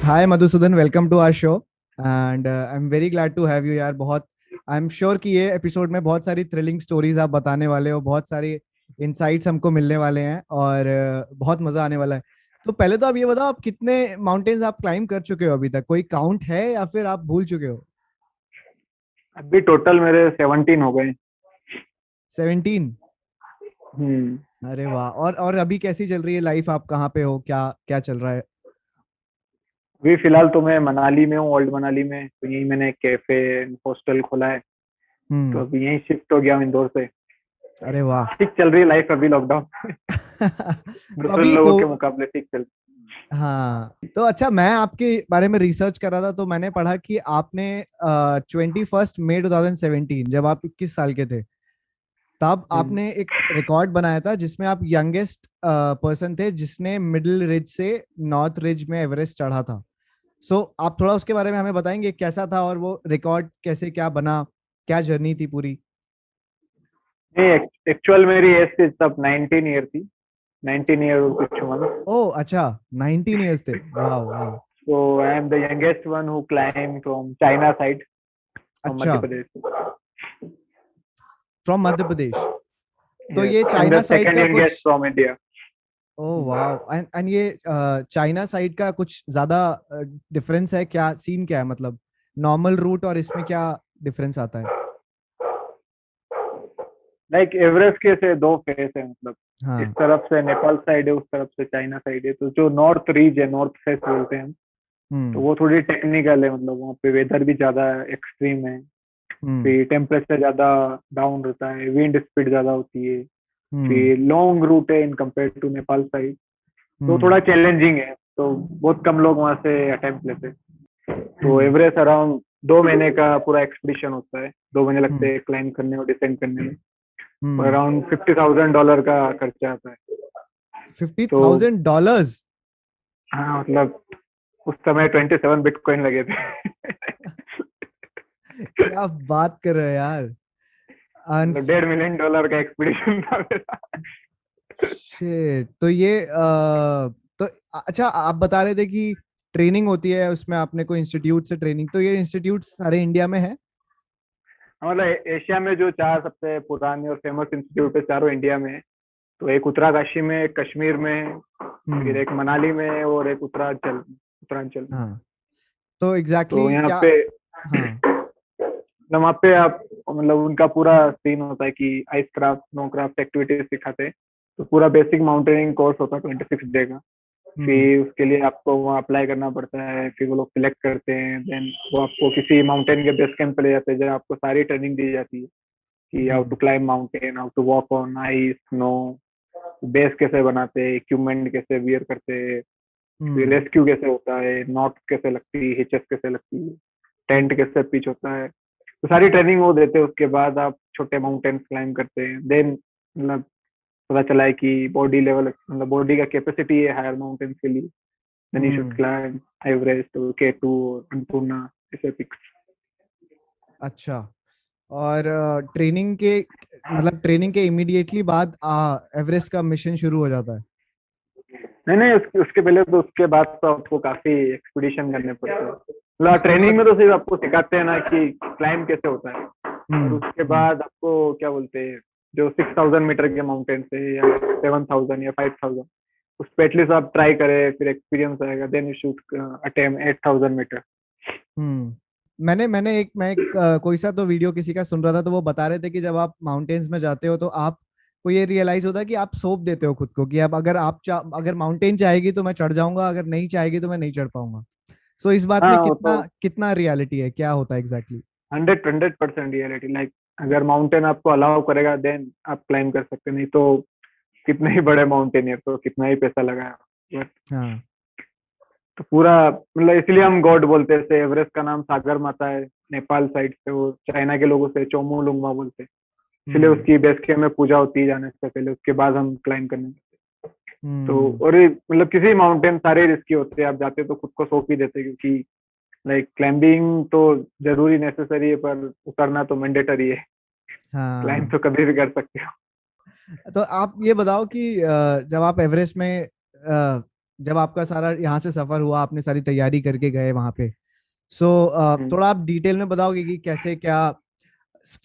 Hi Madhusudan, welcome to our show and I am very glad to have you यार। बहुत I am sure कि ये episode में बहुत सारी थ्रिलिंग स्टोरीज आप बताने वाले हो, बहुत सारी इनसाइट्स हमको मिलने वाले हैं और बहुत मजा आने वाला है। तो पहले तो आप ये बताओ, आप कितने माउंटेन्स आप क्लाइंब कर चुके हो अभी तक? कोई काउंट है या फिर आप भूल चुके हो? अभी टोटल मेरे 17 हो गए। 17? हम्म। अरे वाह। और अभी कैसी चल रही है लाइफ? आप कहाँ पे हो? क्या क्या चल रहा है? अभी फिलहाल तो मैं मनाली में हूँ, ओल्ड मनाली में। तो यहीं मैंने कैफे हॉस्टल खोला है। तो हम्म। अभी यहीं शिफ्ट हो गया हूँ इंदौर से। अरे वाह। ठीक चल रही है लाइफ अभी लॉकडाउन। तो दूसरे अभी लोगों को के मुकाबले ठीक चल। हाँ, तो अच्छा, मैं आपके बारे में रिसर्च कर रहा था तो मैंने पढ़ा कि आपने 21 मई 2017, जब आप 21 साल के थे, तब हम्म। आपने एक रिकॉर्ड बनाया था जिसमें आप यंगेस्ट पर्सन थे जिसने मिडिल रिज से नॉर्थ रिज में एवरेस्ट चढ़ा था। सो आप थोड़ा उसके बारे में हमें बताएंगे कैसा था और वो रिकॉर्ड कैसे क्या बना, क्या जर्नी थी पूरी? नहीं, एक्चुअल मेरी एज थी तब 19 ईयर थी। 19 ईयर कुछ मंथ। ओह अच्छा, 19 इयर्स थे। वाह वाह। So I am the youngest one who climb from China side, from अच्छा, मध्य प्रदेश। फ्रॉम मध्य प्रदेश। तो यस, ये I am China the side second का यंगेस्ट कुछ, फ्रॉम इंडिया। ओह वाह, एंड ये चाइना साइड का कुछ ज्यादा डिफरेंस है क्या? सीन क्या है मतलब? नॉर्मल रूट और इसमें क्या डिफरेंस आता है? लाइक एवरेस्ट के से दो फेस है, मतलब इस हाँ। तरफ से नेपाल साइड है, उस तरफ से चाइना साइड है। तो जो नॉर्थ रीज है, नॉर्थ फेस बोलते हैं हम। तो हम्म। वो थोड़ी टेक्निकल है, मतलब वहाँ पे वेदर भी ज्यादा एक्सट्रीम है। हम्म। फिर टेम्परेचर ज्यादा डाउन रहता है, विंड स्पीड ज्यादा होती है। हम्म। फिर लॉन्ग रूट है in compare to Nepal side. तो हम्म। थोड़ा चैलेंजिंग है, तो बहुत कम लोग वहाँ से अटेम्प्ट लेते हैं। तो हम्म। एवरेस्ट अराउंड 2 महीने का पूरा एक्सपीडिशन होता है। 2 महीने लगते हम्म। हैं क्लाइम करने और डिसेंड करने में। और हम्म। अराउंड $50,000 का खर्चा आता है। फिफ्टी तो थाउजेंड डॉलर्स हाँ, मतलब उस समय 27 बिटकॉइन लगे थे। क्या बात कर रहे हो यार! मतलब $1.5 million का एक्सपीडिशन था मेरा। शिट। तो ये तो अच्छा, आप बता रहे थे कि ट्रेनिंग होती है उसमें, आपने कोई इंस्टीट्यूट से ट्रेनिंग, तो ये इंस्टीट्यूट सारे इंडिया में है? मतलब एशिया में जो चार सबसे पुराने और फेमस इंस्टीट्यूट है, चारों इंडिया में है। तो एक उत्तराकाशी में, एक कश्मीर में है, फिर हम्म। एक मनाली में है, और एक उत्तरांचल उत्तरांचल में। हाँ, तो तो एग्जैक्टली यहाँ क्या? पे हाँ। मतलब वहाँ पे आप, मतलब उनका पूरा सीन होता है कि ice craft, snow craft activities सिखाते हैं। तो पूरा बेसिक माउंटेनिंग कोर्स होता है 26 डे का। हम्म। फिर उसके लिए आपको वहाँ अप्लाई करना पड़ता है, फिर वो लोग सिलेक्ट करते हैं। देन वो आपको किसी माउंटेन के बेस कैंप पे ले जाते हैं, जहाँ आपको सारी ट्रेनिंग दी जाती है कि how to hmm. Climb mountain, how to walk on ice, snow, base कैसे बनाते हैं, इक्विपमेंट कैसे वियर करते हैं, फिर हम्म। रेस्क्यू कैसे होता है, नॉट कैसे लगती है, हिचेस कैसे लगती है, टेंट हम्म। कैसे पिच होता है। तो सारी ट्रेनिंग वो देते हैं। उसके बाद आप छोटे माउंटेन क्लाइम करते हैं। देन मतलब पता चला है कि बॉडी लेवल, मतलब बॉडी का कैपेसिटी है हायर माउंटेन्स के लिए। Then you should hmm. Climb Everest, K2 और अन्नपूर्णा, ऐसे पिक्स। अच्छा। और ट्रेनिंग के, मतलब ट्रेनिंग के इमीडिएटली बाद एवरेस्ट का मिशन शुरू हो जाता है? नहीं नहीं, उसके पहले तो, उसके बाद तो आपको काफी एक्सपीडिशन करने पड़ते हैं। मतलब उसके ट्रेनिंग बाद? में तो सिर्फ आपको सिखाते हैं ना कि क्लाइम कैसे होता है। और हम्म। उसके हम्म। बाद आपको क्या बोलते हैं, जो 6,000 मीटर के माउंटेन है, या 7,000 या 5,000, उस पे एटलीस्ट आप ट्राई करें, फिर एक्सपीरियंस आएगा। Then you should attempt 8,000 metre. Hmm. मैं एक कोई सा तो वीडियो किसी का सुन रहा था, तो वो बता रहे थे कि जब आप माउंटेन्स में जाते हो तो आप को ये रियलाइज होता है कि आप सौंप देते हो खुद को कि अब अगर माउंटेन चाहेगी तो मैं चढ़ जाऊंगा, अगर नहीं चाहेगी तो मैं नहीं चढ़ पाऊंगा। सो इस बात में हाँ, वो कितना तो कितना रियलिटी है, क्या होता है एग्जैक्टली? 100% रियलिटी। लाइक अगर माउंटेन आपको अलाउ करेगा, देन आप क्लाइम कर सकते, नहीं तो कितने ही बड़े माउंटेन है तो कितना ही पैसा लगाया, बट हाँ। तो पूरा, मतलब इसलिए हम गॉड बोलते हैं। जैसे एवरेस्ट का नाम सागर माता है नेपाल साइड से, वो चाइना के लोगों से चोमू लुंगमा बोलते हैं। इसलिए हम्म। उसकी बेस कैंप में पूजा होती है जाने से पहले, उसके बाद हम क्लाइम करने जाते हैं। हम्म। तो और ये मतलब किसी माउंटेन सारे रिस्की होते हैं, आप जाते हैं तो खुद को सौंप ही देते हैं, क्योंकि लाइक क्लाइंबिंग तो जरूरी नेसेसरी है, पर उतरना तो मैंडेटरी है। क्लाइम हाँ। तो कभी भी कर सकते हो। तो आप ये बताओ कि जब आप एवरेस्ट में जब आपका सारा यहाँ से सफर हुआ, आपने सारी तैयारी करके गए वहां पे, सो हम्म। थोड़ा आप डिटेल में बताओगे कि कैसे क्या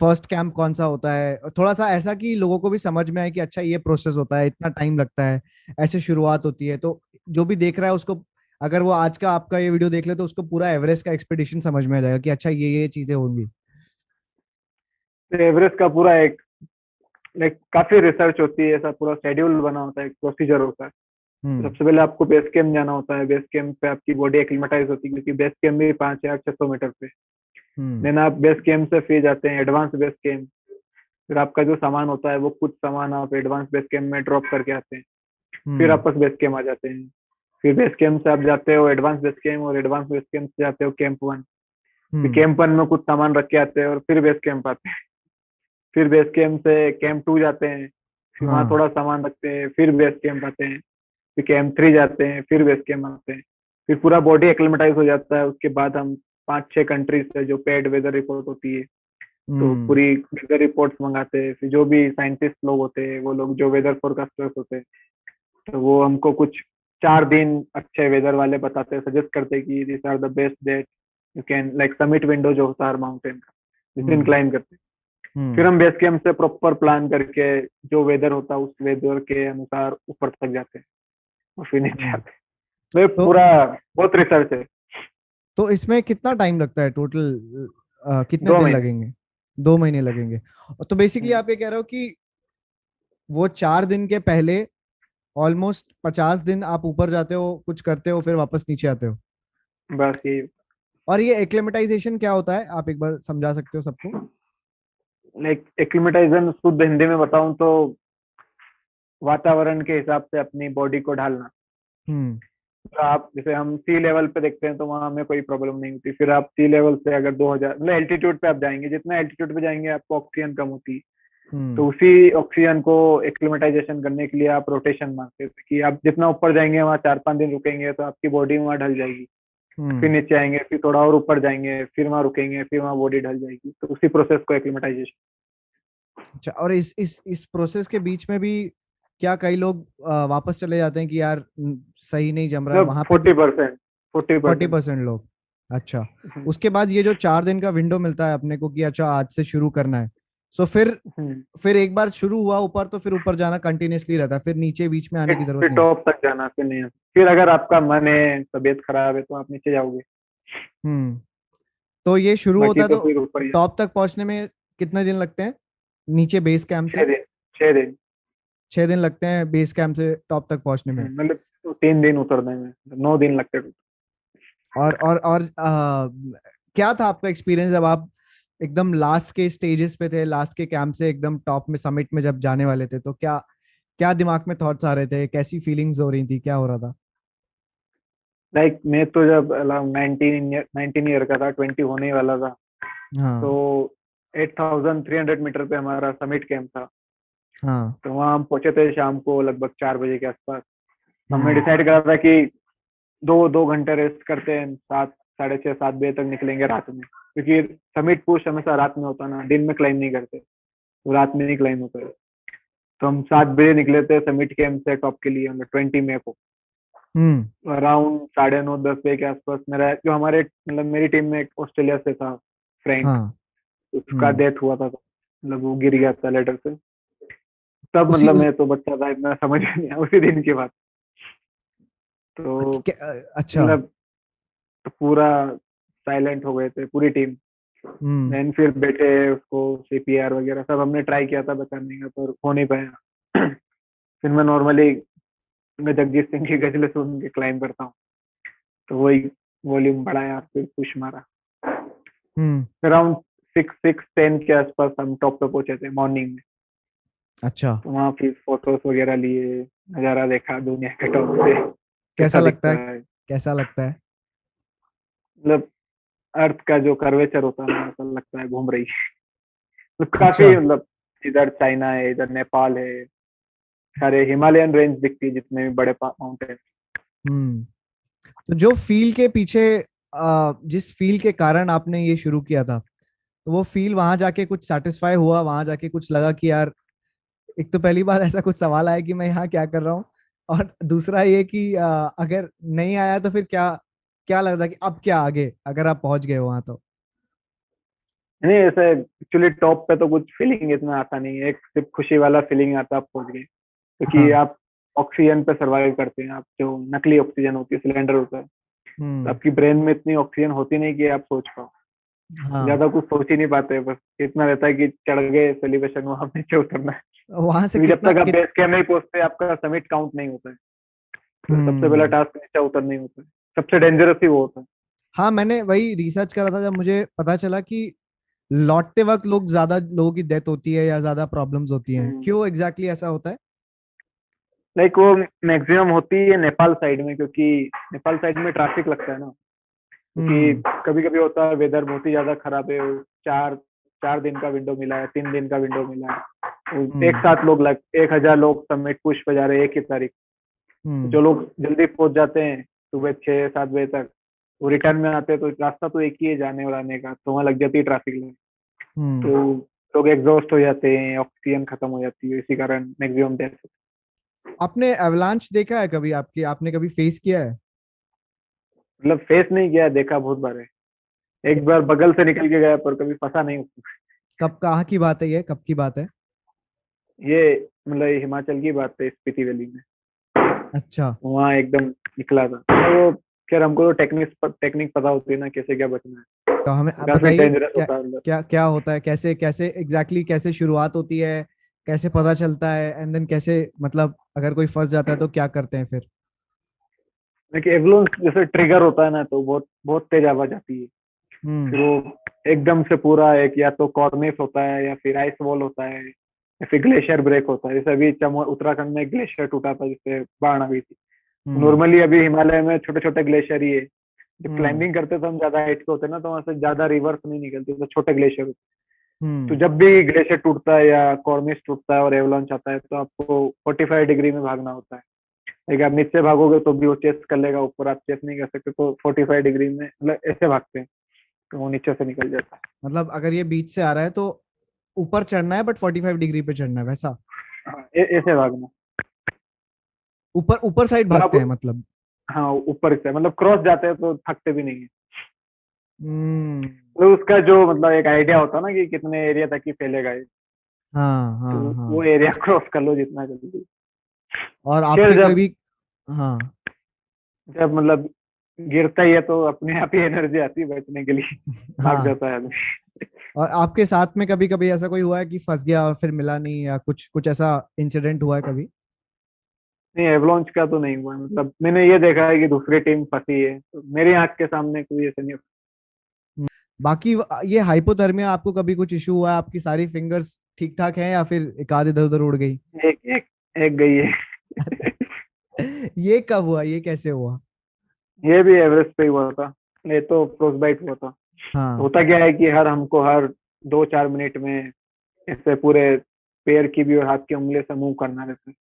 फर्स्ट कैंप कौन सा होता है, और थोड़ा सा ऐसा कि लोगों को भी समझ में आए कि अच्छा ये प्रोसेस होता है, इतना टाइम लगता है, ऐसे शुरुआत होती है, तो जो भी देख रहा है उसको, अगर वो आज का आपका ये वीडियो देख ले तो उसको पूरा एवरेस्ट का एक्सपीडिशन समझ में आ जाएगा कि अच्छा ये चीजें होंगी। तो एवरेस्ट का पूरा एक लाइक काफी रिसर्च होती है, ऐसा पूरा शेड्यूल बना होता है, एक प्रोसीजर होता है। तो हम्म। सबसे पहले आपको बेस कैंप जाना होता है। बेस कैंप पे आपकी बॉडी एक्लिमेटाइज होती है, क्योंकि बेस कैंप भी 5 या 600 मीटर पे। हम्म। देन आप बेस कैंप से फिर जाते हैं एडवांस बेस कैंप। फिर आपका जो सामान होता है वो कुछ सामान आप एडवांस बेस कैंप में ड्रॉप करके आते हैं। फिर हम्म। वापस बेस कैंप आ जाते हैं। फिर बेस कैंप से आप जाते हो एडवांस बेस कैंप, और एडवांस बेस कैंप से जाते हो कैंप 1। फिर हम्म। कैंप 1 में कुछ सामान रख के आते हैं और फिर बेस कैंप आते हैं। फिर बेस कैंप से कैंप 2 जाते हैं, फिर वहाँ हाँ। थोड़ा सामान रखते हैं, फिर बेस कैंप आते हैं। फिर कैंप 3 जाते हैं, फिर बेस कैंप आते हैं। फिर पूरा बॉडी एक्लिमेटाइज हो जाता है। उसके बाद हम 5-6 कंट्रीज से जो पेड वेदर रिपोर्ट होती है, तो हम्म। पूरी वेदर रिपोर्ट्स मंगाते हैं। फिर जो भी साइंटिस्ट लोग होते हैं, वो लोग जो वेदर फोरकास्टर्स होते हैं, तो वो हमको कुछ 4 दिन अच्छे वेदर वाले बताते हैं, सजेस्ट करते हैं कि this are the best date you can like summit window जो होता है हर माउंटेन का, जिस दिन हम्म। क्लाइम करते हैं। फिर हम्म। हम बेस कैंप से प्रॉपर प्लान करके जो वेदर होता है उस वेदर के अनुसार ऊपर तक जाते हैं और फिर नीचे हम्म। आते हैं। तो ये तो पूरा बहुत रिसर्च है। तो इसमें कितना टाइम लगता है टोटल, कितने दो दिन महीने लगेंगे? 2 महीने लगेंगे। तो बेसिकली हम्म, आप ये कह रहे हो कि वो 4 दिन के पहले ऑलमोस्ट 50 दिन आप ऊपर जाते हो, कुछ करते हो, फिर वापस नीचे आते हो। बस यही। और ये एक्लेमेटाइजेशन क्या होता है, आप एक बार समझा सकते हो सबको? लाइक एक्लिमेटाइजेशन शुद्ध हिंदी में बताऊं तो वातावरण के हिसाब से अपनी बॉडी को ढालना। हम्म। तो आप जैसे हम सी लेवल पे देखते हैं तो वहां हमें कोई प्रॉब्लम नहीं होती। फिर आप सी लेवल से अगर 2000 मतलब एल्टीट्यूड पे आप जाएंगे, जितना एल्टीट्यूड पे जाएंगे आपको ऑक्सीजन कम होती है। हम्म। तो उसी ऑक्सीजन को एक्लिमेटाइजेशन करने के लिए आप रोटेशन मारते हैं कि आप जितना ऊपर जाएंगे वहाँ 4-5 दिन रुकेंगे तो आपकी बॉडी वहाँ ढल जाएगी। फिर हम्म। नीचे आएंगे, फिर थोड़ा और ऊपर जाएंगे, फिर वहाँ रुकेंगे, फिर वहाँ बॉडी ढल जाएगी। तो उसी प्रोसेस को एक्लिमेटाइजेशन। अच्छा, और इस प्रोसेस के बीच में भी क्या कई लोग वापस चले जाते हैं कि यार सही नहीं जम रहा है मतलब वहां पे भी? 40%। फोर्टी 40% परसेंट लोग। अच्छा। उसके बाद ये जो 4 दिन का विंडो मिलता है अपने को कि अच्छा आज से शुरू करना है, सो फिर एक बार शुरू हुआ ऊपर तो फिर ऊपर जाना कंटिन्यूअसली रहता है, फिर नीचे बीच में आने की जरूरत फिर नहीं? टॉप तक जाना, फिर नहीं। फिर अगर आपका मन है, तबीयत खराब है, तो आप नीचे जाओगे। हम्म। तो ये शुरू होता बाकी है तो तो फिर ऊपर ही है। टॉप तक पहुंचने में कितने दिन लगते हैं नीचे बेस कैंप छह से? दिन 6 दिन। 6 दिन लगते हैं बेस कैंप से टॉप तक पहुंचने में। मतलब तो 3 दिन उतरने में 9 दिन लगते हैं। और क्या था आपका एक्सपीरियंस जब आप एकदम लास्ट के स्टेजेस पे थे, लास्ट के कैंप से एकदम टॉप में समिट में जब जाने वाले थे, तो क्या क्या दिमाग में थॉट्स आ रहे थे, कैसी फीलिंग्स हो रही थी, क्या हो रहा था? लाइक मैं तो जब 19 ईयर का था, 20 होने ही वाला था, तो हाँ। 8,300 मीटर पे हमारा समिट कैंप था। हाँ। तो वहाँ हम पहुंचे थे शाम को लगभग 4 बजे के आसपास। हमने हम्म। डिसाइड करा था कि दो दो घंटे रेस्ट करते हैं, 7, 6:30, 7 बजे तक निकलेंगे रात में, क्योंकि समिट पुश हमेशा रात में होता है ना, दिन में क्लाइम नहीं करते, तो रात में ही क्लाइम होता है। तो हम 7 बजे निकले थे समिट कैंप से टॉप के लिए, मतलब 20 मई को। हम्म। अराउंड 9:30, 10 बजे के आसपास मेरा जो हमारे मतलब मेरी टीम में एक ऑस्ट्रेलिया से था, फ्रैंक। हाँ। उसका हम्म। डेथ हुआ था, तो मतलब वो गिर गया था लेटर से। तब उसी मतलब मैं तो बच्चा था, इतना समझ में नहीं आया उसी दिन की बात। तो अच्छा। मतलब तो पूरा साइलेंट हो गए थे पूरी टीम। हम्म। देन फिर बैठे, उसको सीपीआर वगैरह सब हमने ट्राई किया था बचाने का, पर हो नहीं पाया। फिर मैं नॉर्मली मैं जगजीत सिंह की गजल सुन के क्लाइम करता हूँ, तो वही वॉल्यूम बढ़ाया, फिर पुश मारा। हम्म। अराउंड 6-10 के आसपास हम टॉप पे पहुंचे थे मॉर्निंग में। अच्छा। तो वहाँ फिर फोटोज वगैरह लिए, नज़ारा देखा दुनिया के टॉप से, कैसा कैसा लगता दिखता है? है। कैसा लगता है? मतलब अर्थ का जो कर्वेचर होता है ना, ऐसा लगता है घूम रही है। तो अच्छा। काफी मतलब इधर चाइना है, इधर नेपाल है, सारे हिमालयन रेंज दिखती है, जितने भी बड़े माउंटेन। हम्म। तो जो फील के पीछे, जिस फील के कारण आपने ये शुरू किया था, तो वो फील वहां जाके कुछ सेटिस्फाई हुआ, वहां जाके कुछ लगा कि यार, एक तो पहली बार ऐसा कुछ सवाल आया कि मैं यहाँ क्या कर रहा हूँ, और दूसरा ये कि अगर नहीं आया तो फिर क्या क्या लगता है कि अब क्या आगे, अगर आप पहुंच गए वहां तो? नहीं ऐसे एक्चुअली टॉप पे तो कुछ फीलिंग इतना आता नहीं है, एक सिर्फ खुशी वाला फीलिंग आता है आप पहुंच गए, क्योंकि हाँ। आप ऑक्सीजन पे सरवाइव करते हैं, आप जो नकली ऑक्सीजन होती है सिलेंडर होता है, तो हम्म। आपकी ब्रेन में इतनी ऑक्सीजन होती नहीं कि आप सोच पाओ, हाँ, ज्यादा कुछ सोच ही नहीं पाते, बस इतना रहता है कि चढ़ गए सेलिब्रेशन हुआ, अब नीचे उतरना है। वहां से क्योंकि जब कितना तक आप बेस कैंप नहीं पहुंचते आपका समिट काउंट नहीं होता है, तो सबसे पहला हम्म। टास्क नीचे उतरना ही होता है, सबसे डेंजरस ही वो होता है। हाँ, मैंने वही रिसर्च करा था जब मुझे पता चला कि लौटते वक्त ज्यादा लोगों की डेथ होती है या ज्यादा प्रॉब्लम्स होती हैं, क्यों एग्जैक्टली ऐसा होता है? लाइक वो मैक्सिमम होती है नेपाल साइड में, क्योंकि नेपाल साइड में ट्रैफिक लगता है ना, क्योंकि हम्म। कभी कभी होता है वेदर बहुत ही ज्यादा खराब है, चार चार दिन का विंडो मिला है, 3 दिन का विंडो मिला है, तो एक हम्म। साथ लोग 1,000 लोग समिट पुश पे जा रहे हैं एक ही तारीख। तो हम्म। जो लोग जल्दी पहुंच जाते हैं सुबह 6-7 बजे तक, वो रिटर्न में आते हैं, तो रास्ता तो एक ही है जाने और आने का, तो वहाँ लग जाती है ट्रैफिक लाइन। हम्म। तो लोग एग्जॉस्ट हो जाते हैं, ऑक्सीजन खत्म हो जाती है, इसी कारण मैक्सिमम डेथ। आपने एवलांच देखा है कभी? आपने कभी फेस किया है? मतलब फेस नहीं किया है, देखा बहुत बार है, एक क्या- बार बगल से निकल के गया पर कभी फंसा नहीं उसमें। कब, कहाँ की बात है ये, कब की बात है? ये मतलब ये हिमाचल की बात है, स्पीति वैली में, अच्छा। वहाँ एकदम निकला था तो वो, खैर हमको तो टेक्निक पता होती है ना, कैसे क्या बचना है, तो हमें तो आप काफी बताइए, डेंजरस क्या होता है अंदर। क्या क्या होता है, कैसे कैसे एग्जैक्टली कैसे शुरुआत होती है, कैसे पता चलता है, एंड देन कैसे, मतलब अगर कोई फंस जाता है तो क्या करते हैं फिर? देखिए एवलोन जैसे ट्रिगर होता है ना, तो बहुत बहुत तेज आवाज आती है, हम्म। फिर वो एकदम से पूरा एक या तो कॉर्निस होता है या फिर आइस वॉल होता है या फिर ग्लेशियर ब्रेक होता है, जैसे अभी उत्तराखंड में ग्लेशियर टूटा था जिससे बाढ़ आ गई थी। हम्म। नॉर्मली अभी हिमालय में छोटे छोटे ग्लेशियर ही है, जब हम्म। क्लाइंबिंग करते तो हम ज्यादा हाइट पे होते ना, तो वहां से ज्यादा रिवर्स नहीं निकलती, तो छोटे ग्लेशियर होते हैं। तो हम्म। जब भी ग्लेशियर टूटता है या कॉर्निस टूटता है और एवलांच आता है, तो आपको 45 डिग्री में भागना होता है। लेकिन आप नीचे भागोगे तो भी वो चेस कर लेगा, ऊपर आप चेस नहीं कर सकते, तो 45 डिग्री में मतलब ऐसे भागते हैं, तो वो नीचे से निकल जाता है। मतलब अगर ये बीच से आ रहा है तो ऊपर चढ़ना है, बट 45 डिग्री पे चढ़ना है, वैसा? हाँ ऐसे भागना। ऊपर ऊपर साइड मतलब भागते हैं आप, मतलब? हाँ ऊपर से मतलब क्रॉस जाते हैं तो थकते भी नहीं है। हम्म। तो उसका जो मतलब एक आइडिया होता है ना कि कितने एरिया तक ही फैलेगा ये, हाँ, तो हाँ, वो हाँ। एरिया क्रॉस कर लो जितना जल्दी। और फिर आपके कोई जब भी? हाँ। जब मतलब गिरता ही है तो अपने आप ही एनर्जी आती है बचने के लिए, भाग हाँ। जाता है आदमी। और आपके साथ में कभी कभी ऐसा कोई हुआ है कि फंस गया और फिर मिला नहीं, या कुछ कुछ ऐसा इंसिडेंट हुआ है कभी? नहीं एवलॉन्च का तो नहीं हुआ, मतलब मैंने ये देखा है कि दूसरी टीम फंसी है, तो मेरी आंख के सामने कोई ऐसे नहीं। हम्म। बाकी ये हाइपोथर्मिया, आपको कभी कुछ इशू हुआ है? आपकी सारी फिंगर्स ठीक ठाक हैं या फिर एक आध इधर उधर उड़ गई? एक एक एक गई है। ये कब हुआ, ये कैसे हुआ? ये भी एवरेस्ट पे ही हुआ था, ये तो फ्रोस्टबाइट हुआ था। हाँ। होता क्या है कि हमको हर 2-4 मिनट में ऐसे पूरे पैर की भी और हाथ की उंगली से मूव करना रहता है।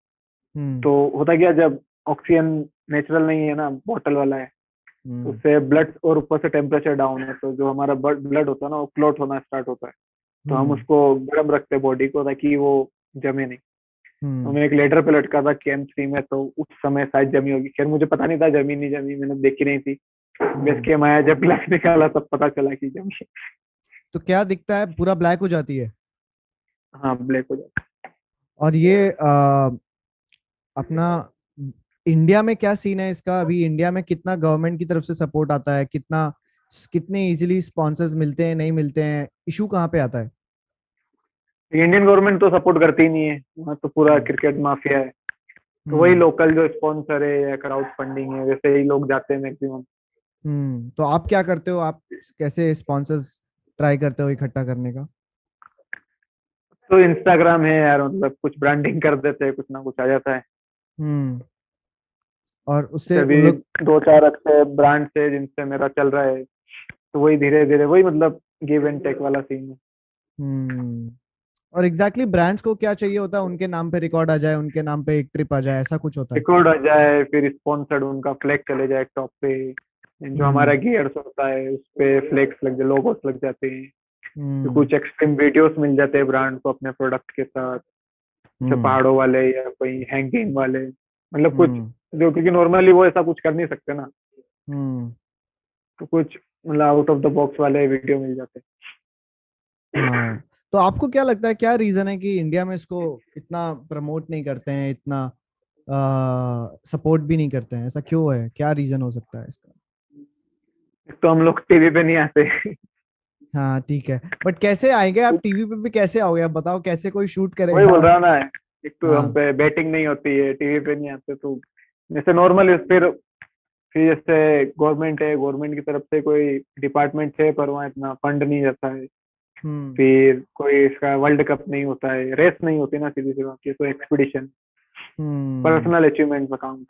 हम्म। तो होता क्या, जब ऑक्सीजन नेचुरल नहीं है ना, बॉटल वाला है, तो हम्म। उससे ब्लड और ऊपर से टेम्परेचर डाउन है, तो जो हमारा ब्लड होता है ना वो क्लॉट होना स्टार्ट होता है। तो हम हम्म। उसको गर्म रखते हैं बॉडी को, ताकि वो जमे नहीं। तो हम्म। मैं एक लेटर पे लटका था KM3 में, तो उस समय शायद जमी होगी, खैर मुझे पता नहीं था जमी नहीं जमी, मैंने देखी नहीं थी। बेस हम्म। के आया जब ब्लड निकाला तब पता चला कि जमी। तो क्या दिखता है, पूरा ब्लैक हो जाती है? हाँ ब्लैक हो जाता और ये अपना इंडिया में क्या सीन है इसका? अभी इंडिया में कितना गवर्नमेंट की तरफ से सपोर्ट आता है, कितना, कितने इजीली स्पॉन्सर्स मिलते हैं, नहीं मिलते हैं, इशू कहाँ पे आता है? है। इंडियन गवर्नमेंट तो सपोर्ट करती ही नहीं है, वहाँ तो पूरा हम्म। क्रिकेट माफिया है। तो वही हम्म। लोकल जो स्पॉन्सर है या क्राउड फंडिंग है, वैसे ही लोग जाते हैं मैक्सिमम। तो आप क्या करते हो, आप कैसे स्पॉन्सर्स ट्राई करते हो इकट्ठा करने का? तो इंस्टाग्राम है यार, मतलब कुछ ब्रांडिंग कर देते हैं, कुछ ना कुछ आ जाता है। हम्म। और उससे अभी उन लोग। 2-4 अच्छे ब्रांड्स है जिनसे मेरा चल रहा है, तो वही धीरे धीरे वही मतलब गिव एंड टेक वाला सीन है। हम्म। और एग्जैक्टली ब्रांड्स को क्या चाहिए होता है? उनके नाम पे रिकॉर्ड आ जाए, उनके नाम पे एक ट्रिप आ जाए, ऐसा कुछ होता है? रिकॉर्ड आ जाए, फिर स्पॉन्सर्ड उनका फ्लैग चले जाए टॉप पे, जो हमारा हम्म। गियर्स होता है उस पे फ्लैग्स लग जाए, लोगोस लग जाते हैं। फिर हम्म। कुछ एक्सट्रीम वीडियोस मिल जाते हैं ब्रांड को अपने प्रोडक्ट के साथ, जैसे हम्म। पहाड़ों वाले या कोई हैंगिंग वाले, मतलब कुछ हम्म जो, क्योंकि नॉर्मली वो ऐसा कुछ कर नहीं सकते ना, हम्म तो कुछ मतलब आउट ऑफ द बॉक्स वाले वीडियो मिल जाते हैं। हाँ, तो आपको क्या लगता है, क्या रीजन है कि इंडिया में इसको इतना प्रमोट नहीं करते हैं, इतना सपोर्ट भी नहीं करते हैं? ऐसा क्यों है, क्या रीजन हो सकता है इसका? एक तो हम लोग टीवी पे नहीं आते। हाँ ठीक है, बट कैसे आएंगे आप टीवी पे भी? कैसे आओगे आप बताओ, कैसे कोई शूट वही करेगा? बोल रहा हूँ ना, एक तो हम हाँ। पे बैटिंग नहीं होती है, टीवी पे नहीं आते, तो जैसे नॉर्मल, फिर जैसे गवर्नमेंट है, गवर्नमेंट की तरफ से कोई डिपार्टमेंट है, पर वहाँ इतना फंड नहीं रहता है। हम्म फिर कोई इसका वर्ल्ड कप नहीं होता है, रेस नहीं होती ना, सीधी सी बात, ये तो एक्सपीडिशन, हम्म पर्सनल अचीवमेंट अकाउंट।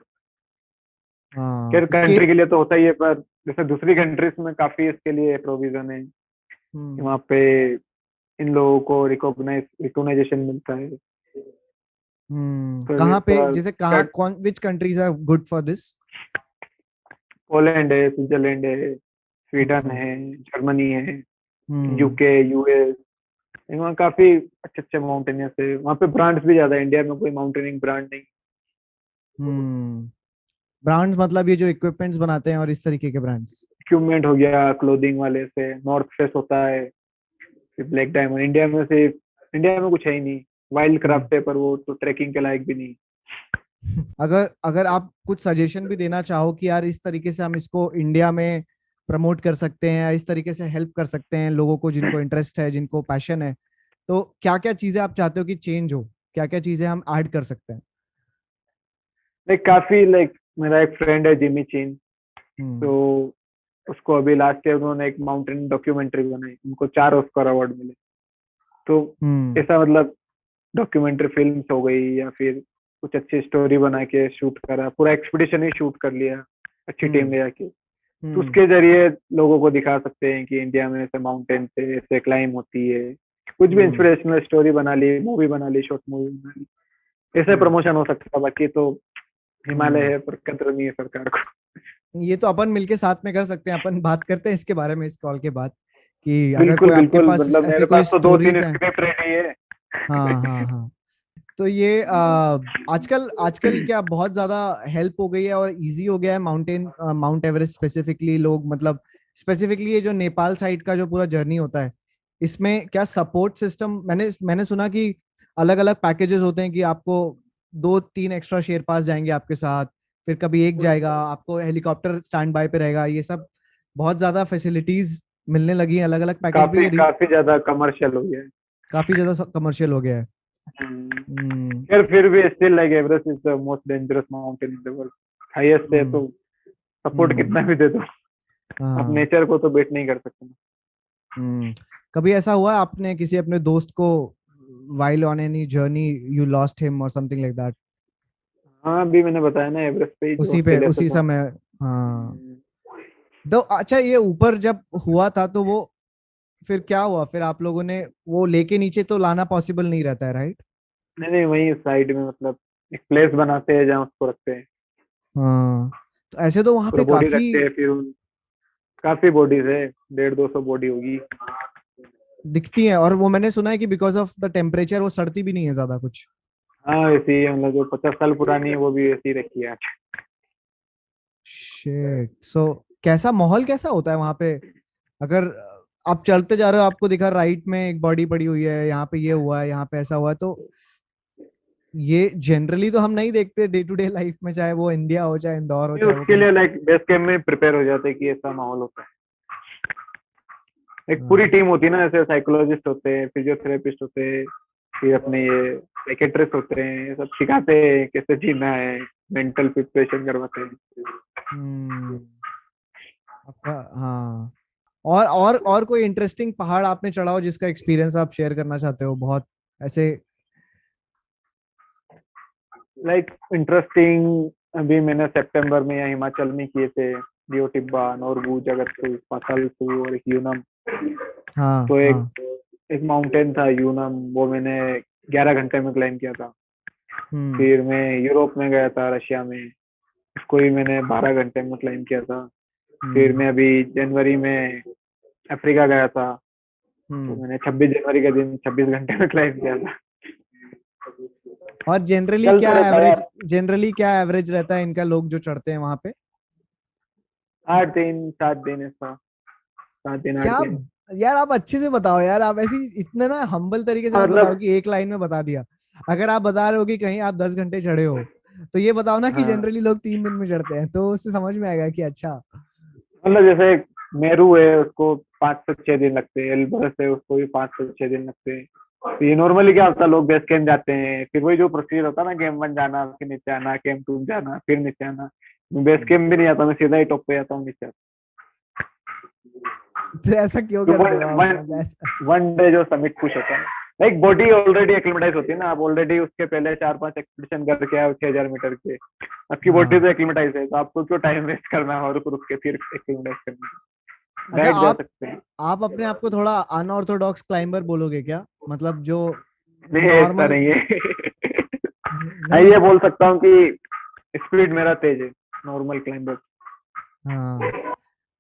हाँ खैर इसके। कंट्री के लिए तो होता ही है, पर जैसे दूसरी कंट्रीज में काफी इसके लिए प्रोविजन है कि हम्म वहाँ पे इन लोगों को रिकॉग्नाइजेशन मिलता है। तो कहाँ पे, जैसा जैसे कहाँ, कौन, which countries are good for this? Poland है, स्विट्जरलैंड है, स्वीडन हम्म है, जर्मनी है, हम्म यूके, यूएस, वहाँ काफी अच्छे अच्छे माउंटेनियर्स है। वहाँ पे ब्रांड्स भी ज्यादा है, इंडिया में कोई माउंटेनिंग ब्रांड नहीं। हम्म ब्रांड्स मतलब ये जो इक्विपमेंट्स बनाते हैं और इस तरीके के ब्रांड्स? इक्विपमेंट हो गया, क्लोथिंग वाले से नॉर्थ फेस होता है, फिर ब्लैक डायमंड, इंडिया में कुछ है ही नहीं। वाइल्ड हम्म क्राफ्ट है, पर वो तो ट्रैकिंग के लायक भी नहीं। अगर अगर आप कुछ सजेशन भी देना चाहो कि यार इस तरीके से हम इसको इंडिया में प्रमोट कर सकते हैं, या इस तरीके से हेल्प कर सकते हैं लोगों को जिनको इंटरेस्ट है, जिनको पैशन है, तो क्या क्या चीजें आप चाहते हो कि चेंज हो? क्या क्या चीजें हम ऐड कर सकते हैं? लाइक मेरा एक फ्रेंड है जिमी चीन, हम्म तो उसको अभी लास्ट ईयर उन्होंने एक माउंटेन डॉक्यूमेंट्री बनाई, उनको 4 ऑस्कर अवार्ड मिले। तो हम्म ऐसा मतलब डॉक्यूमेंट्री फिल्म हो गई, या फिर कुछ अच्छी स्टोरी बना के शूट करा, पूरा एक्सपीडिशन ही शूट कर लिया अच्छी टीम हम्म ले आके, तो हम्म उसके जरिए लोगों को दिखा सकते हैं कि इंडिया में ऐसे माउंटेन से ऐसे क्लाइम होती है। कुछ भी हम्म इंस्पिरेशनल स्टोरी बना ली, मूवी बना ली, शॉर्ट मूवी बना ली, ऐसे हम्म प्रमोशन हो सकता है। बाकी तो हिमालय हम्म है, पर कद्र नहीं है सरकार को। ये तो अपन मिलके साथ में कर सकते हैं, अपन बात करते हैं इसके बारे में इस कॉल के बाद, कि अगर बिल्कुल कोई आपके बिल्कुल, पास मतलब ऐसे मेरे कोई पास तो दो स्टोरीज तीन हैं। स्क्रिप्ट रेडी है। हाँ हाँ हाँ। तो ये आजकल आजकल क्या बहुत ज्यादा हेल्प हो गई है और इजी हो गया है माउंट एवरेस्ट स्पेसिफिकली, लोग मतलब स्पेसिफिकली ये जो नेपाल साइड का जो पूरा जर्नी होता है, इसमें क्या सपोर्ट सिस्टम, मैंने मैंने सुना कि अलग अलग पैकेजेस होते हैं कि आपको दो तीन एक्स्ट्रा शेरपास जाएंगे आपके साथ, फिर कभी एक जाएगा, आपको हेलीकॉप्टर स्टैंड बाय पे रहेगा, ये सब बहुत ज्यादा फैसिलिटीज मिलने लगी हैं अलग अलग पैकेज पे। काफी काफी ज्यादा कमर्शियल हो गया है। काफी ज्यादा कमर्शियल हो गया है। हम्म। हम्म यार फिर भी still like Everest is the most dangerous mountain in the world, highest है, हम्म तो सपोर्ट हम्म कितना भी दे दो, आप हाँ। नेचर को तो बेट नहीं कर सकते ना। हम्म कभी ऐसा हुआ है आपने किसी अपने दोस्त को, while on any journey you lost him or something like that? हाँ, अभी मैंने बताया ना, एवरेस्ट पे ही जो उसी पे ऑस्ट्रेलिया से उसी पहुंचा। समय? हाँ। हम्म। तो अच्छा, ये ऊपर जब हुआ था तो वो फिर क्या हुआ, फिर आप लोगों ने वो लेके नीचे तो लाना पॉसिबल नहीं रहता है, राइट? नहीं नहीं, वहीं साइड में मतलब एक प्लेस बनाते हैं जहाँ उसको रखते हैं, हाँ, तो ऐसे तो वहां पूरा पे बॉडी काफी रखते हैं, फिर काफी बॉडीज है, 150-200 बॉडी होगी। दिखती हैं, और वो मैंने सुना है कि बिकॉज ऑफ द टेम्परेचर वो सड़ती भी नहीं है ज्यादा कुछ। हाँ वैसे ही, मतलब जो 50 साल पुरानी है वो भी वैसी ही रखी है। शिट, सो कैसा माहौल कैसा होता है वहां पे? अगर आप चलते जा रहे हो, आपको दिखा राइट में एक बॉडी पड़ी हुई है, यहाँ पे ये हुआ है, यहाँ पे ऐसा हुआ है, तो ये जनरली तो हम नहीं देखते डे टू डे लाइफ में, चाहे वो इंडिया हो, चाहे इंदौर हो, ये चाहे वो उसके कहीं। लिए लाइक बेस कैंप में प्रिपेयर हो जाते हैं कि ऐसा माहौल होता है। एक पूरी हाँ। टीम होती है ना, जैसे साइकोलॉजिस्ट होते हैं, फिजियोथेरेपिस्ट होते हैं, फिर अपने ये साइकेट्रिस्ट होते हैं, ये सब सिखाते हैं कैसे जीना है, मेंटल प्रिपरेशन करवाते हैं। हम्म आपका, हाँ। और कोई इंटरेस्टिंग पहाड़ आपने चढ़ा हो जिसका एक्सपीरियंस आप शेयर करना चाहते हो, बहुत ऐसे? लाइक इंटरेस्टिंग, अभी मैंने सितंबर में यहाँ हिमाचल में किए थे, लियो टिब्बा, नोरबू, जगतपुर, पातालसू और एक यूनम। हाँ तो हाँ। एक माउंटेन था यूनम, वो मैंने 11 घंटे में क्लाइम किया था। हम्म फिर मैं यूरोप में गया था, रशिया में, उसको ही मैंने 12 घंटे में क्लाइम किया था। फिर हम्म मैं अभी जनवरी में अफ्रीका गया था, तो हम्म मैंने 26 जनवरी के दिन 26 घंटे में क्लाइम किया था। और चल तो रहता है यार। जनरली क्या एवरेज रहता है इनका, लोग जो चढ़ते हैं वहां पे? 8 दिन 7 दिन ऐसा, 7 दिन क्या? 8 दिन। यार आप अच्छे से बताओ यार, आप ऐसी इतने ना हम्बल तरीके से हाँ, मत बताओ मतलब कि एक लाइन में बता दिया। अगर आप बता रहे हो कि कहीं आप 10 घंटे चढ़े हो, तो ये बताओ ना कि हाँ, जनरली लोग 3 दिन में चढ़ते हैं, तो उससे समझ में आएगा कि अच्छा। मतलब जैसे मेरू है उसको 5 से 6 दिन लगते हैं, एल्बर्स है उसको भी 5 से 6 दिन लगते हैं। तो ये नॉर्मली क्या होता है, लोग बेस कैंप जाते हैं, फिर वही जो प्रोसीजर होता है ना, कैंप 1 जाना, फिर नीचे आना, कैंप 2 जाना, फिर नीचे आना। मैं बेस कैंप भी नहीं आता, मैं सीधा ही टॉप पे जाता हूँ नीचे। तो ऐसा क्यों तो करते वन हो आप, वन मतलब ऐसा? वन डे जो समिट पुश होता है, लाइक बॉडी ऑलरेडी एक्लिमेटाइज होती है ना, आप ऑलरेडी उसके पहले 4-5 एक्सपीडिशन करके आए हो 6,000 मीटर के। आपकी बॉडी हाँ। तो एक्लिमेटाइज है, तो आपको क्यों टाइम वेस्ट करना है और रुक के फिर एक्लिमेटाइज करना है। अच्छा, डायरेक्ट जा सकते हैं। आप अपने आप को थोड़ा अनऑर्थोडॉक्स क्लाइंबर बोलोगे क्या? मतलब जो नहीं, ऐसा नॉर्मल। नहीं है। हाँ, नहीं। ये बोल सकता हूँ कि स्पीड मेरा तेज है, नॉर्मल क्लाइंबर। हाँ।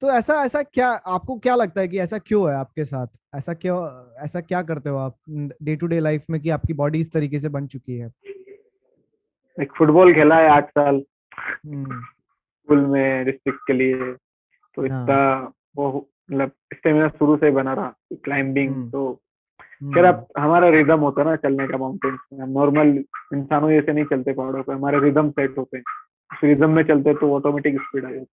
तो ऐसा ऐसा क्या आपको क्या लगता है कि ऐसा क्यों है आपके साथ? ऐसा क्यों? ऐसा क्या करते हो आप डे टू डे लाइफ में कि आपकी बॉडी इस तरीके से बन चुकी है? एक फुटबॉल खेला है 8 साल हम्म। स्कूल में डिस्ट्रिक्ट के लिए, तो इतना हाँ। वो मतलब स्टेमिना शुरू से ही बना रहा, क्लाइंबिंग हम्म। तो। खैर, हम्म। अब हमारा रिदम होता है ना चलने का माउंटेन्स में, हम नॉर्मल इंसानों जैसे नहीं चलते पहाड़ों पे, हमारे रिदम सेट होते हैं। उस रिदम में चलते तो ऑटोमेटिक स्पीड आ जाती है।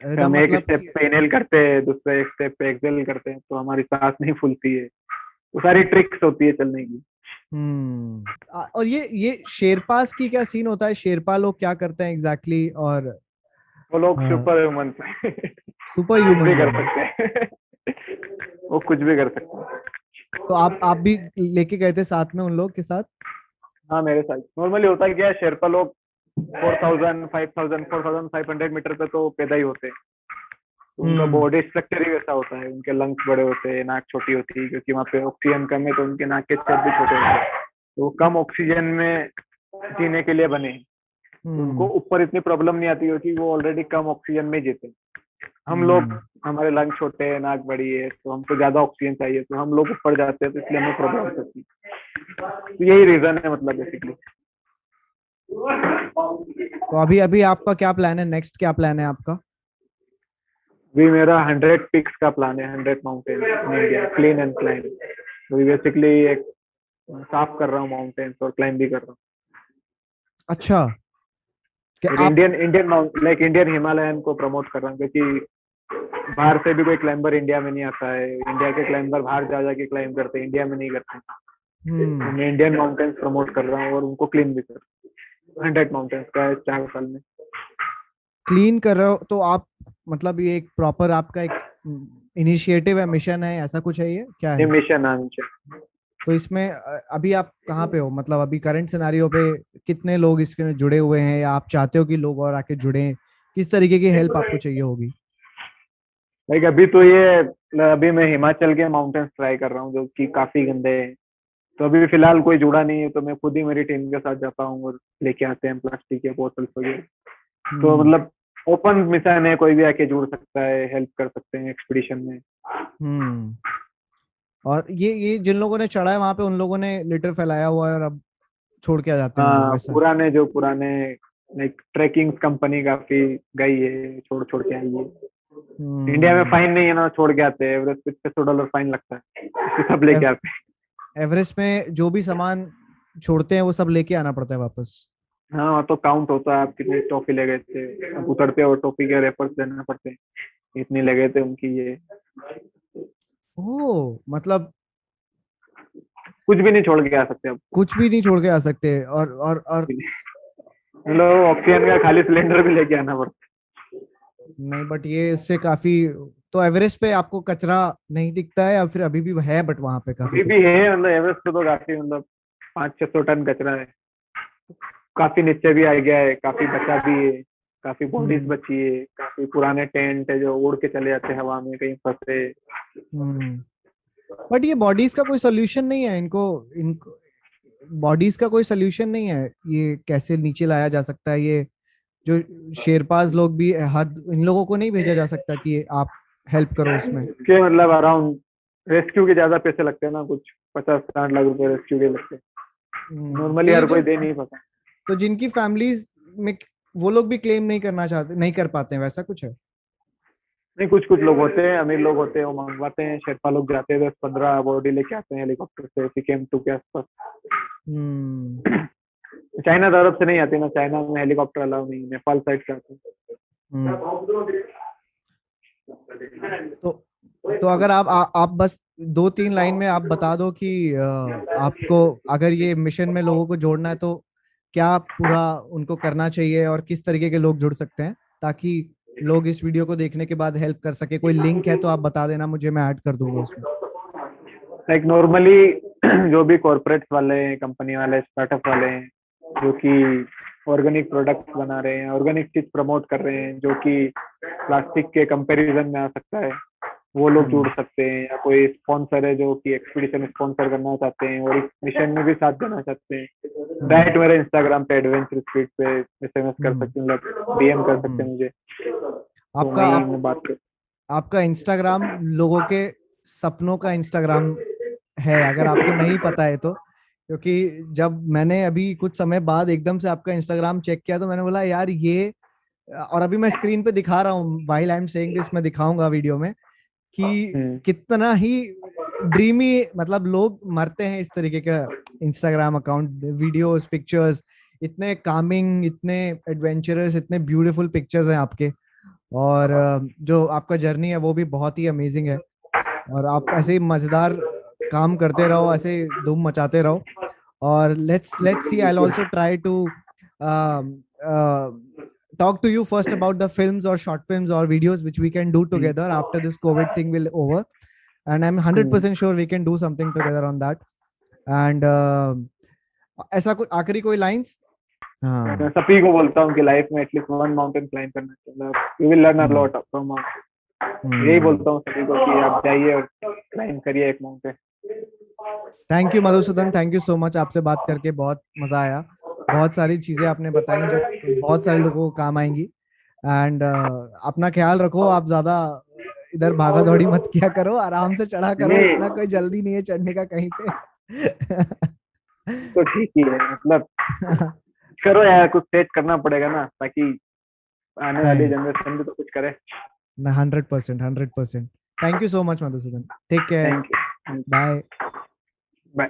फिर रिदम हम एक मतलब स्टेप कि? पे इनहेल करते हैं, दूसरे स्टेप पे एक्सेल करते हैं, तो हमारी सांस नहीं फूलती है। तो सारी ट्रिक्स होती है चलने की। और ये शेरपास की क्या सीन होता है? शेरपा लोग क्या करते हैं एग्जैक्टली exactly? और वो लोग सुपर ह्यूमन है। सुपर कुछ भी ह्यूमंस कर हैं? सकते हैं। वो कुछ भी कर सकते हैं। तो आप भी लेके गए थे साथ में उन लोग के साथ? हाँ, मेरे साथ नॉर्मली होता है क्या है, शेरपा लोग 4,000 5,000 4,500 मीटर पे तो पैदा ही होते हैं। तो उनका हम्म। बॉडी स्ट्रक्चर ही वैसा होता है, उनके लंग्स बड़े होते हैं, नाक छोटी होती है, क्योंकि वहाँ पे ऑक्सीजन कम है, तो उनके नाक के छेद भी छोटे होते हैं। तो वो कम ऑक्सीजन में जीने के लिए बने हैं। तो उनको हम्म। ऊपर इतनी प्रॉब्लम नहीं आती, क्योंकि वो ऑलरेडी कम ऑक्सीजन में जीते हैं। हम लोग, हम्म। हमारे लंग छोटे हैं, नाक बड़ी है, तो हमको ज्यादा ऑक्सीजन चाहिए, तो हम लोग ऊपर जाते हैं, तो इसलिए हमें प्रॉब्लम होती है। तो यही रीजन है, मतलब बेसिकली। तो अभी अभी आपका क्या प्लान है? नेक्स्ट क्या प्लान है आपका? अभी मेरा 100 पिक्स का प्लान है, 100 mountain in India, clean and climb. तो बेसिकली एक साफ कर रहा हूँ माउंटेन्स और क्लाइंब भी कर रहा हूँ। अच्छा। क्या और आप? Indian Indian like Indian Himalayan को प्रमोट कर रहा हूँ, क्योंकि बाहर से भी कोई क्लाइंबर इंडिया में नहीं आता है। इंडिया के क्लाइंबर बाहर जा जाके क्लाइंब करते हैं, इंडिया में नहीं करते हैं। तो हम्म। मैं इंडियन माउंटेन्स प्रमोट कर रहा हूँ और उनको क्लीन भी कर रहा हूँ। 100 माउंटेन्स का है 4 साल में। क्लीन कर रहे हो तो आप, मतलब ये एक प्रॉपर आपका एक इनिशिएटिव है, मिशन है, ऐसा कुछ है? ये क्या ये है? मिशन आंच। तो इसमें अभी आप कहाँ पे हो, मतलब अभी करंट सिनारियो पे कितने लोग इसके जुड़े हुए हैं, या आप चाहते हो कि लोग और आके जुड़े? किस तरीके की हेल्प आपको चाहिए होगी? लाइक अभी तो ये, अभी मैं हिमाचल के माउंटेन्स ट्राई कर रहा हूँ, जो कि काफी गंदे हैं। तो अभी फिलहाल कोई जुड़ा नहीं है, तो मैं खुद ही मेरी टीम के साथ जाता हूँ और लेके आते हैं प्लास्टिक के बोतल्स वगैरह। तो हम्म। मतलब ओपन मिशन है, कोई भी आके जुड़ सकता है, हेल्प कर सकते हैं एक्सपीडिशन में। हम्म। और ये जिन लोगों ने चढ़ा है वहां पे, उन लोगों ने लिटर फैलाया हुआ है और अब छोड़ के आ जाते हैं वो लोग, हाँ, ऐसा? पुराने लाइक ट्रैकिंग कंपनी काफी गई है, छोड़ छोड़ के आई है। इंडिया में हम्म। फाइन नहीं है ना, छोड़ के आते हैं, एवरेज पे $600 फाइन लगता है, इसलिए सब लेके आते हैं। एवरेस्ट में जो भी सामान छोड़ते हैं वो सब लेके आना पड़ता है वापस? हाँ, वहाँ तो काउंट होता है आप कितनी टॉफी ले गए थे, आप उतरते हो टॉफी के रेपर्स देना पड़ते हैं, इतनी ले गए थे उनकी ये। ओह, मतलब कुछ भी नहीं छोड़ के आ सकते आप। कुछ भी नहीं छोड़ के आ सकते? और मतलब ऑक्सीजन का खाली सिलेंडर भी लेके आना पड़ता नहीं, बट ये इससे काफी। तो एवरेस्ट पे आपको कचरा नहीं दिखता है, या फिर अभी भी है बट वहां पे है। काफी अभी भी कुछ? है, मतलब एवरेस्ट पे तो काफी, मतलब 500-600 टन कचरा है। काफी नीचे भी आ गया है, काफी बचा भी है, काफी बॉडीज हम्म। बची है, काफी पुराने टेंट है जो उड़ के चले जाते हैं हवा में कहीं फंसे। हम्म। बट ये बॉडीज का कोई सोल्यूशन नहीं है इनको? इनको बॉडीज का कोई सोल्यूशन नहीं है? ये कैसे नीचे लाया जा सकता है? ये जो शेरपाज लोग भी, हर इन लोगों को नहीं भेजा जा सकता कि आप हेल्प करो उसमें? इसके मतलब अराउंड रेस्क्यू के ज्यादा पैसे लगते हैं ना, कुछ 50-60 लाख रुपए रेस्क्यू के लगते हैं। नॉर्मली ये हर जो कोई दे नहीं पाता। तो जिनकी फैमिलीज में वो लोग भी क्लेम नहीं करना चाहते, नहीं कर पाते हैं, वैसा कुछ है? नहीं, कुछ कुछ लोग होते हैं, अमीर लोग होते हैं, वो मंगवाते हैं, शेरपा लोग जाते हैं 10-15 बॉडी लेके आते हैं हेलीकॉप्टर से सिक्किम 2 के आसपास। हम्म। चाइना तरफ से नहीं आती ना, चाइना में हेलीकॉप्टर अलाउ नहीं, नेपाल साइड से आते हैं। हम्म। तो तो अगर आप बस 2-3 लाइन में आप बता दो कि आपको अगर ये मिशन में लोगों को जोड़ना है तो क्या पूरा उनको करना चाहिए और किस तरीके के लोग जुड़ सकते हैं, ताकि लोग इस वीडियो को देखने के बाद हेल्प कर सके? कोई लिंक है तो आप बता देना मुझे, मैं ऐड कर दूंगा उसमें। लाइक नॉर्मली जो भी कॉर्पोरेट्स वाले हैं, कंपनी वाले, स्टार्टअप वाले हैं, जो कि ऑर्गेनिक प्रोडक्ट्स बना रहे हैं, ऑर्गेनिक चीज प्रमोट कर रहे हैं, जो कि प्लास्टिक के कंपैरिजन में आ सकता है, वो लोग जुड़ सकते हैं। या कोई स्पॉन्सर है जो कि एक्सपीडिशन स्पॉन्सर करना चाहते हैं और इस मिशन में भी साथ देना चाहते हैं, डायरेक्ट मेरे इंस्टाग्राम पे एडवेंचर स्पीड पे एसएमएस कर सकते हैं, डीएम कर सकते हैं मुझे, तो आपका मैं बात कर। आपका इंस्टाग्राम लोगों के सपनों का इंस्टाग्राम है, अगर आपको नहीं पता है तो। क्योंकि जब मैंने अभी कुछ समय बाद एकदम से आपका इंस्टाग्राम चेक किया तो मैंने बोला यार ये, और अभी मैं स्क्रीन पे दिखा रहा हूँ, while I am saying this, मैं दिखाऊंगा वीडियो में कि कितना ही ड्रीमी, मतलब लोग मरते हैं इस तरीके का इंस्टाग्राम अकाउंट, वीडियोस, पिक्चर्स, इतने कामिंग, इतने एडवेंचरस, इतने ब्यूटीफुल पिक्चर्स हैं आपके। और जो आपका जर्नी है वो भी बहुत ही अमेजिंग है। और आप ऐसे ही मजेदार काम करते रहो, ऐसे धूम मचाते रहो। और let's see, I also try to talk to you first about the films or short films or videos which we can do together after this COVID thing will over, and I'm 100% sure we can do something together on that. And ऐसा कोई आखिरी कोई lines? मैं हाँ। सभी को बोलता हूँ कि लाइफ में एटलीस्ट वन माउंटेन क्लाइंब करना चाहिए, you will learn a hmm. Lot from mountain. यही हम्म। बोलता हूँ सभी को कि आप जाइए और क्लाइंब करिए एक mountain. Thank you Madhusudan, thank you so much, आपसे बात करके बहुत मजा आया। बहुत सारी चीजें आपने बताई जो बहुत सारे लोगों को काम आएंगी। एंड अपना ख्याल रखो, आप ज्यादा इधर भागा दौड़ी मत किया करो, आराम से चढ़ा करो, नहीं, इतना कोई जल्दी नहीं है चढ़ने का कहीं पे। तो ठीक ही है, मतलब करो यार, कुछ सेट करना पड़ेगा ना, ताकि आने वाली है जनरेशन भी तो कुछ करे। ना, 100%, 100%। Thank you so much Madhusudan, take care, thank you. Bye. Bye.